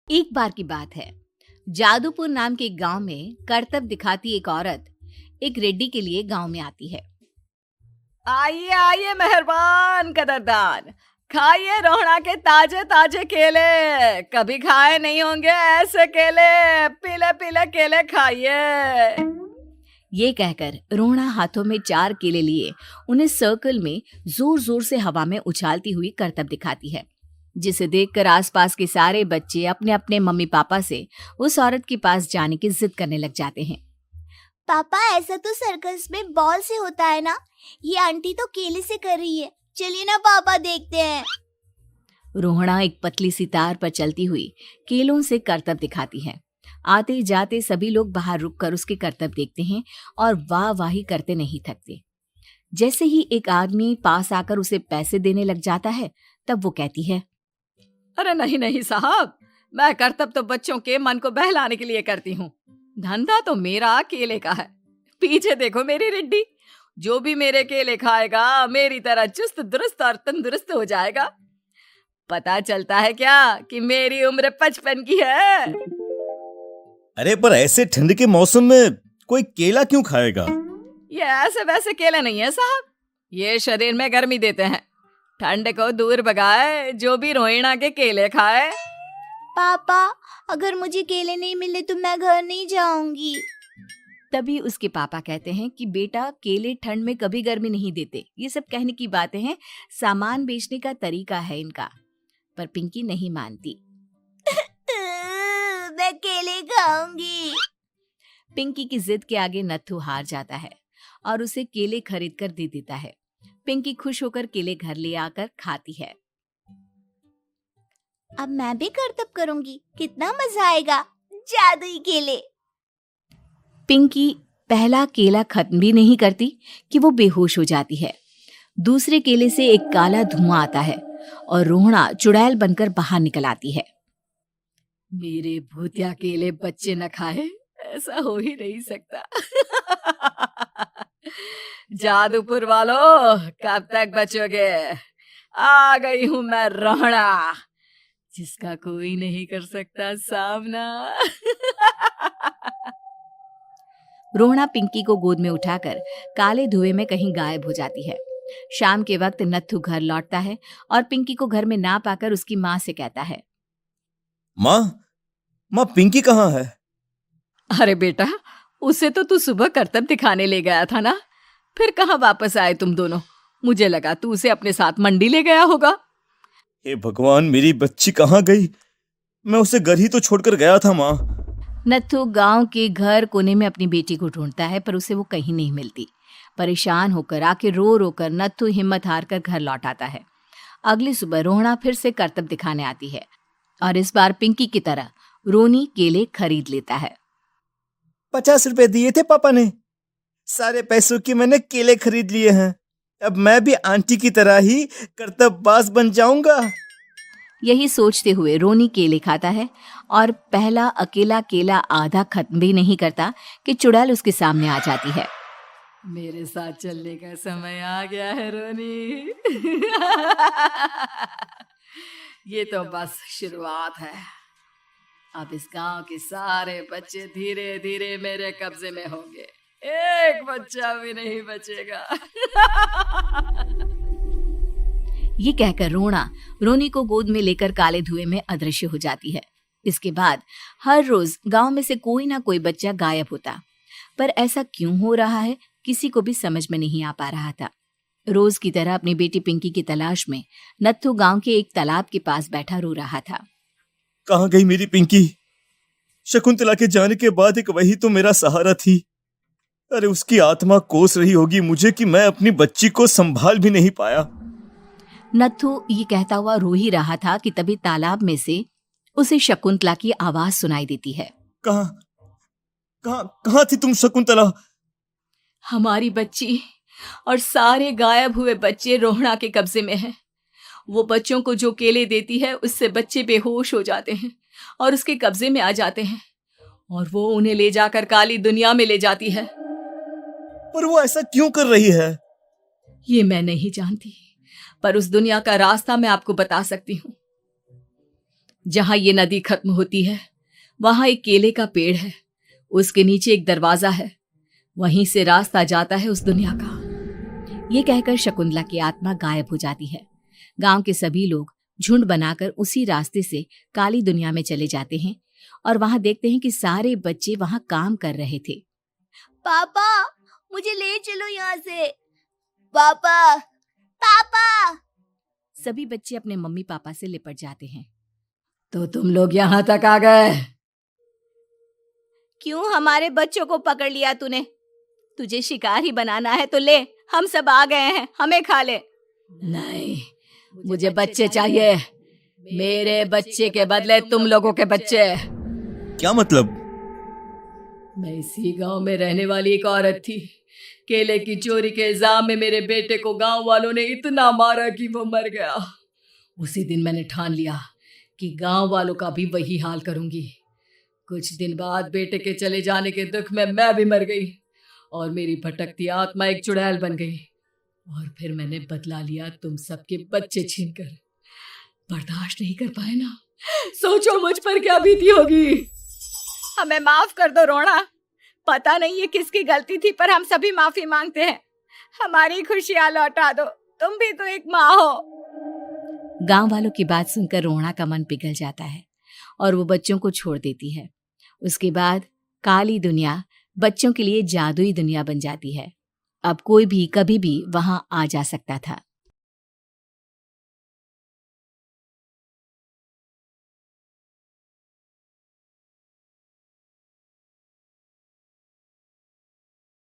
एक बार की बात है। जादूपुर नाम के एक गांव में करतब दिखाती एक औरत एक रेड्डी के लिए गांव में आती है। आइए आइए मेहरबान कदरदान, खाइए रोहड़ा के ताजे ताजे केले। कभी खाए नहीं होंगे ऐसे केले। पीले पीले केले खाइए। ये कहकर रोहना हाथों में 4 केले लिए उन्हें सर्कल में जोर जोर से हवा में उछालती हुई करतब दिखाती है, जिसे देखकर आसपास के सारे बच्चे अपने अपने मम्मी पापा से उस औरत के पास जाने की जिद करने लग जाते हैं। पापा, ऐसा तो सर्कस में बॉल से होता है ना? ये आंटी तो केले से कर रही है। चलिए ना पापा, देखते हैं। रोहना एक पतली सी तार पर चलती हुई केलों से करतब दिखाती है। आते जाते सभी लोग बाहर रुककर उसके करतब देखते हैं और वाह वाही करते नहीं थकते। जैसे ही एक आदमी पास आकर उसे पैसे देने लग जाता है, तब वो कहती है, अरे नहीं नहीं साहब, मैं करतब तो बच्चों के मन को बहलाने के लिए करती हूँ। धंधा तो मेरा केले का है। पीछे देखो मेरी रिड्डी, जो भी मेरे केले खाएगा मेरी तरह चुस्त दुरुस्त और तंदुरुस्त हो जाएगा। पता चलता है क्या कि मेरी उम्र 55 की है। अरे पर ऐसे ठंड के मौसम में कोई केला क्यों खाएगा? ये ऐसे वैसे केले नहीं है साहब, ये शरीर में गर्मी देते हैं। ठंड को दूर भगाए जो भी रोहिणा के केले खाए। पापा, अगर मुझे केले नहीं मिले तो मैं घर नहीं जाऊंगी। तभी उसके पापा कहते हैं कि बेटा, केले ठंड में कभी गर्मी नहीं देते। ये सब कहने की बातें हैं, सामान बेचने का तरीका है इनका। पर पिंकी नहीं मानती। मैं केले खाऊंगी। पिंकी की जिद के आगे नत्थू हार जाता है और उसे केले खरीद कर दे देता है। पिंकी खुश होकर केले घर ले आकर खाती है। अब मैं भी करतब करूंगी, कितना मजा आएगा। जादुई केले। पिंकी पहला केला खत्म भी नहीं करती कि वो बेहोश हो जाती है। दूसरे केले से एक काला धुआं आता है और रोहना चुड़ैल बनकर बाहर निकल आती है। मेरे भूतिया केले बच्चे न खाए, ऐसा हो ही नहीं सकता। जादूपुर वालों, कब तक बचोगे? आ गई हूं मैं रोहड़ा, जिसका कोई नहीं कर सकता सामना। रोहना पिंकी को गोद में उठाकर काले धुएं में कहीं गायब हो जाती है। शाम के वक्त नत्थू घर लौटता है और पिंकी को घर में ना पाकर उसकी माँ से कहता है, माँ पिंकी कहाँ है? अरे बेटा, उसे तो तू सुबह करतब दिखाने ले गया था ना, फिर कहाँ वापस आए तुम दोनों? मुझे लगा तू उसे अपने साथ मंडी ले गया होगा। हे भगवान, मेरी बच्ची कहाँ गई? मैं उसे घर ही तो छोड़कर गया था माँ। नत्थू गांव के घर कोने में अपनी बेटी को ढूंढता है, पर उसे वो कहीं नहीं मिलती। परेशान होकर आके रो रो कर नत्थू हिम्मत हार कर घर लौट आता है। अगली सुबह रोहना फिर से करतब दिखाने आती है और इस बार पिंकी की तरह रोनी केले खरीद लेता है। 50 रुपए दिए थे पापा ने, सारे पैसों की मैंने केले खरीद लिए हैं। अब मैं भी आंटी की तरह ही करतबबाज बन जाऊंगा। यही सोचते हुए रोनी केले खाता है और पहला अकेला केला आधा खत्म भी नहीं करता कि चुड़ैल उसके सामने आ जाती है। मेरे साथ चलने का समय आ गया है रोनी। ये तो बस शुरुआत है। अब इस गांव के सारे बच्चे धीरे धीरे मेरे कब्जे में होंगे, एक बच्चा भी नहीं बचेगा। ये कहकर रोनी को गोद में लेकर काले धुएं में अदृश्य हो जाती है। इसके बाद हर रोज गांव में से कोई ना कोई बच्चा गायब होता, पर ऐसा क्यों हो रहा है किसी को भी समझ में नहीं आ पा रहा था। रोज की तरह अपनी बेटी पिंकी की तलाश में नत्थू गांव के एक तालाब के पास बैठा रो रहा था। कहाँ गई मेरी पिंकी? शकुंतला के जाने के बाद एक वही तो मेरा सहारा थी। अरे उसकी आत्मा कोस रही होगी मुझे कि मैं अपनी बच्ची को संभाल भी नहीं पाया। नत्थू ये कहता हुआ रो ही रहा था कि तभी तालाब में से उसे शकुंतला की आवाज सुनाई देती है। कहाँ थी तुम शकुंतला? हमारी बच्ची और सारे गायब हुए बच्चे रोहड़ा के कब्जे में हैं। वो बच्चों को जो केले देती है उससे बच्चे बेहोश हो जाते हैं और उसके कब्जे में आ जाते हैं और वो उन्हें ले जाकर काली दुनिया में ले जाती है। पर वो ऐसा क्यों कर रही है? ये मैं नहीं जानती, पर उस दुनिया का रास्ता मैं आपको बता सकती हूँ। जहां ये नदी खत्म होती है वहां एक केले का पेड़ है, उसके नीचे एक दरवाजा है, वहीं से रास्ता जाता है उस दुनिया का। ये कहकर शकुंतला की आत्मा गायब हो जाती है। गांव के सभी लोग झुंड बनाकर उसी रास्ते से काली दुनिया में चले जाते हैं और वहां देखते हैं कि सारे बच्चे वहां काम कर रहे थे। पापा मुझे ले चलो यहाँ से। पापा पापा। सभी बच्चे अपने मम्मी पापा से लिपट जाते हैं। तो तुम लोग यहाँ तक आ गए? क्यों हमारे बच्चों को पकड़ लिया तूने? तुझे शिकार ही बनाना है तो ले, हम सब आ गए हैं, हमें खा ले। नहीं, मुझे बच्चे चाहिए, मेरे बच्चे के बदले तुम लोगों के बच्चे। क्या मतलब? मैं इसी गांव में रहने वाली एक औरत थी। केले की चोरी के इल्जाम में मेरे बेटे को गांव वालों ने इतना मारा कि वो मर गया। उसी दिन मैंने ठान लिया कि गांव वालों का भी वही हाल करूंगी। कुछ दिन बाद बेटे के चले जाने के दुख में मैं भी मर गई और मेरी भटकती आत्मा एक चुड़ैल बन गई। और फिर मैंने बदला लिया तुम सबके बच्चे छीनकर। बर्दाश्त नहीं कर पाए ना, सोचो मुझ पर क्या बीती होगी। हमें माफ कर दो रोना, पता नहीं ये किसकी गलती थी पर हम सभी माफी मांगते हैं। हमारी खुशियां लौटा दो, तुम भी तो एक माँ हो। गांव वालों की बात सुनकर रोना का मन पिघल जाता है और वो बच्चों को छोड़ देती है। उसके बाद काली दुनिया बच्चों के लिए जादुई दुनिया बन जाती है। अब कोई भी कभी भी वहां आ जा सकता था।